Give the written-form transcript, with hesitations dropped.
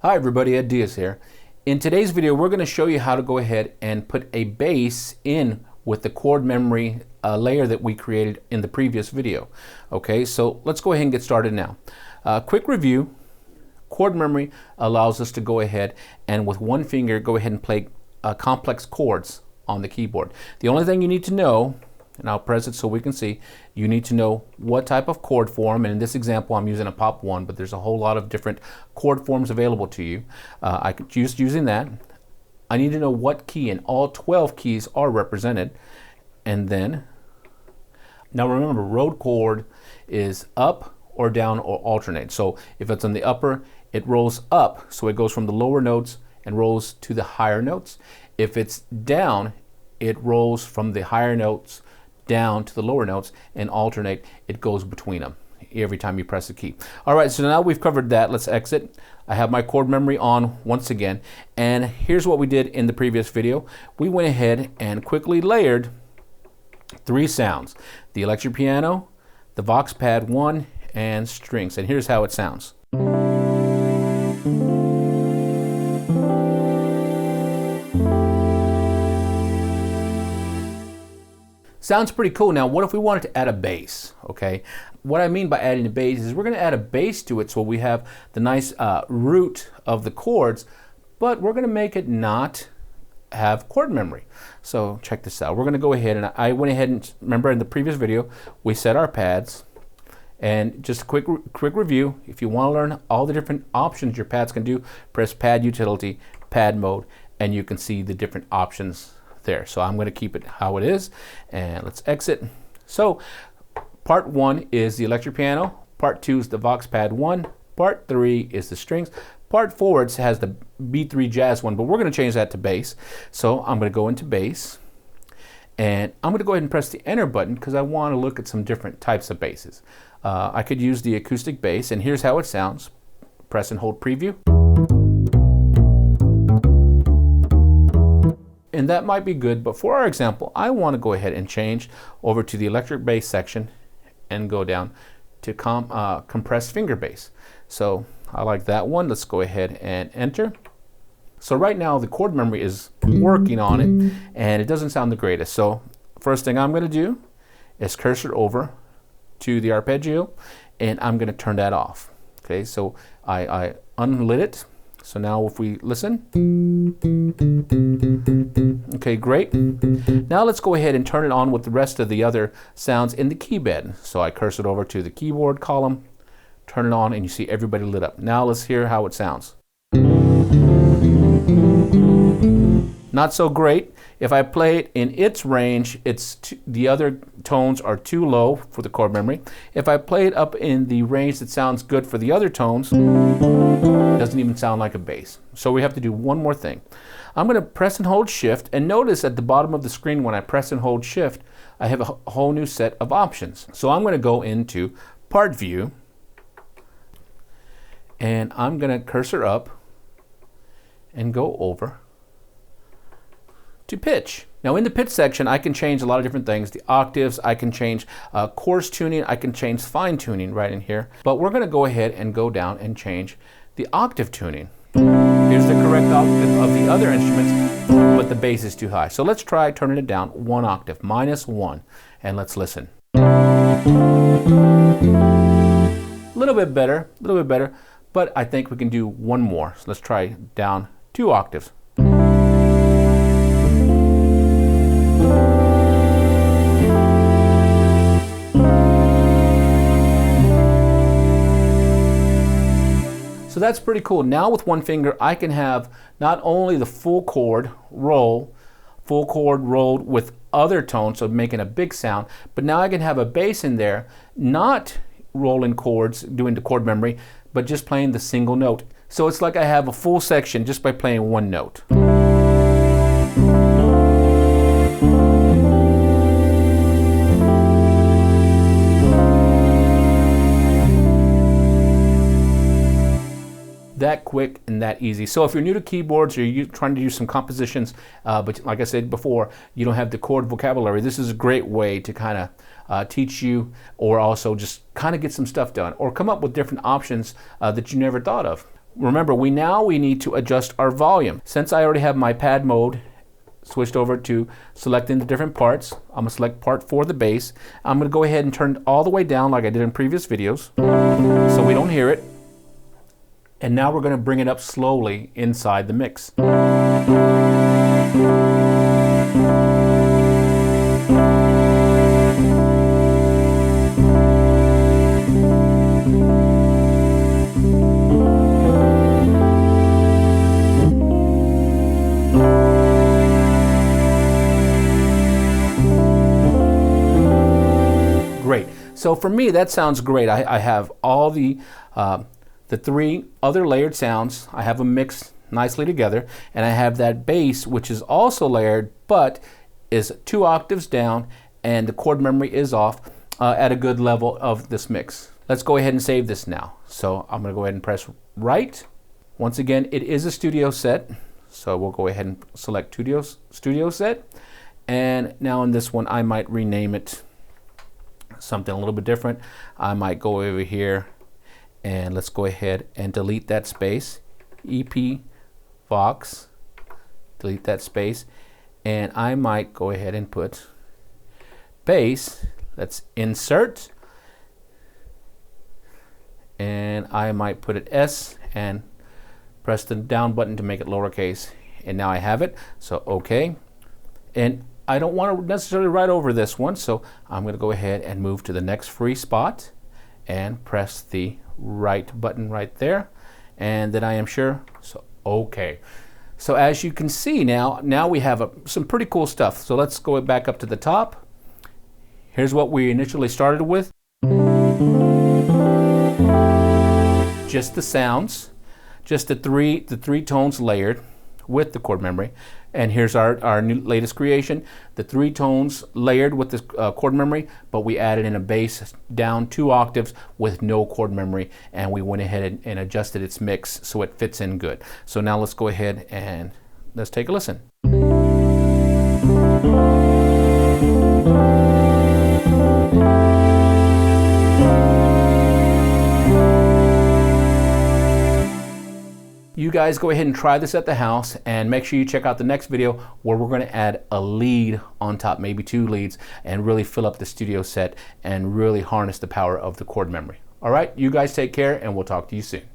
Hi everybody, Ed Diaz here. In today's video, we're going to show you how to go ahead and put a bass in with the chord memory layer that we created in the previous video. Okay, so let's go ahead and get started now. Quick review. Chord memory allows us to go ahead and with one finger go ahead and play complex chords on the keyboard. The only thing you need to know, and I'll press it so we can see, you need to know what type of chord form, and in this example I'm using a pop 1, but there's a whole lot of different chord forms available to you. I could use using that. I need to know what key, and all 12 keys are represented. And then, now remember, rolled chord is up or down or alternate. So if it's on the upper, it rolls up, so it goes from the lower notes and rolls to the higher notes. If it's down, it rolls from the higher notes down to the lower notes, and alternate, it goes between them every time you press the key. All right, so now we've covered that. Let's exit. I have my chord memory on once again, and here's what we did in the previous video. We went ahead and quickly layered 3 sounds: the electric piano, the Vox Pad 1, and strings. And here's how it sounds. Sounds pretty cool. Now, what if we wanted to add a bass? Okay, what I mean by adding a bass is we're going to add a bass to it, so we have the nice root of the chords, but we're going to make it not have chord memory. So check this out. We're going to go ahead, and I went ahead and remember in the previous video we set our pads. And just a quick review: if you want to learn all the different options your pads can do, press Pad Utility, Pad Mode, and you can see the different options there. So I'm going to keep it how it is, and let's exit. So part 1 is the electric piano, part 2 is the Vox Pad 1, part 3 is the strings, part 4 has the B3 jazz one, but we're going to change that to bass. So I'm going to go into bass, and I'm going to go ahead and press the enter button because I want to look at some different types of basses. I could use the acoustic bass, and here's how it sounds. Press and hold preview. And that might be good, but for our example, I want to go ahead and change over to the electric bass section and go down to compressed finger bass. So I like that one. Let's go ahead and enter. So right now the chord memory is working on it, and it doesn't sound the greatest. So first thing I'm going to do is cursor over to the arpeggio, and I'm going to turn that off. Okay, so I unlit it. So now if we listen, okay, great. Now let's go ahead and turn it on with the rest of the other sounds in the key bed. So I cursor it over to the keyboard column, turn it on, and you see everybody lit up. Now let's hear how it sounds. Not so great. If I play it in its range, the other tones are too low for the chord memory. If I play it up in the range that sounds good for the other tones, it doesn't even sound like a bass. So we have to do one more thing. I'm going to press and hold shift, and notice at the bottom of the screen when I press and hold shift, I have a whole new set of options. So I'm going to go into part view, and I'm going to cursor up and go over to pitch. Now in the pitch section, I can change a lot of different things. The octaves, I can change coarse tuning, I can change fine tuning right in here. But we're going to go ahead and go down and change the octave tuning. Here's the correct octave of the other instruments, but the bass is too high. So let's try turning it down 1 octave, -1, and let's listen. A little bit better, but I think we can do one more. So let's try down 2 octaves. So that's pretty cool. Now with one finger, I can have not only the full chord rolled with other tones, so making a big sound, but now I can have a bass in there, not rolling chords, doing the chord memory, but just playing the single note. So it's like I have a full section just by playing one note. That quick and that easy. So if you're new to keyboards or you're trying to do some compositions, but like I said before, you don't have the chord vocabulary, this is a great way to kind of teach you, or also just kind of get some stuff done or come up with different options that you never thought of. remember, we need to adjust our volume. Since I already have my pad mode switched over to selecting the different parts, I'm going to select part 4, the bass. I'm going to go ahead and turn it all the way down like I did in previous videos so we don't hear it. And now we're going to bring it up slowly inside the mix. Great. So for me, that sounds great. I have all the 3 other layered sounds. I have them mixed nicely together, and I have that bass, which is also layered, but is 2 octaves down, and the chord memory is off at a good level of this mix. Let's go ahead and save this now. So I'm going to go ahead and press right. Once again, it is a studio set, so we'll go ahead and select studio set. And now in this one, I might rename it something a little bit different. I might go over here and let's go ahead and delete that space. EP Vox, delete that space, and I might go ahead and put bass. Let's insert, and I might put it S and press the down button to make it lowercase, and now I have it. So okay, and I don't want to necessarily write over this one, so I'm going to go ahead and move to the next free spot and press the right button right there, and then I am sure. So okay. So as you can see now we have some pretty cool stuff. So let's go back up to the top. Here's what we initially started with. Just the sounds, just the three tones layered with the chord memory. And here's our new latest creation, the 3 tones layered with this chord memory, but we added in a bass down 2 octaves with no chord memory, and we went ahead and adjusted its mix so it fits in good. So now let's go ahead and let's take a listen. You guys go ahead and try this at the house, and make sure you check out the next video where we're going to add a lead on top, maybe 2 leads, and really fill up the studio set and really harness the power of the chord memory. All right, you guys take care, and we'll talk to you soon.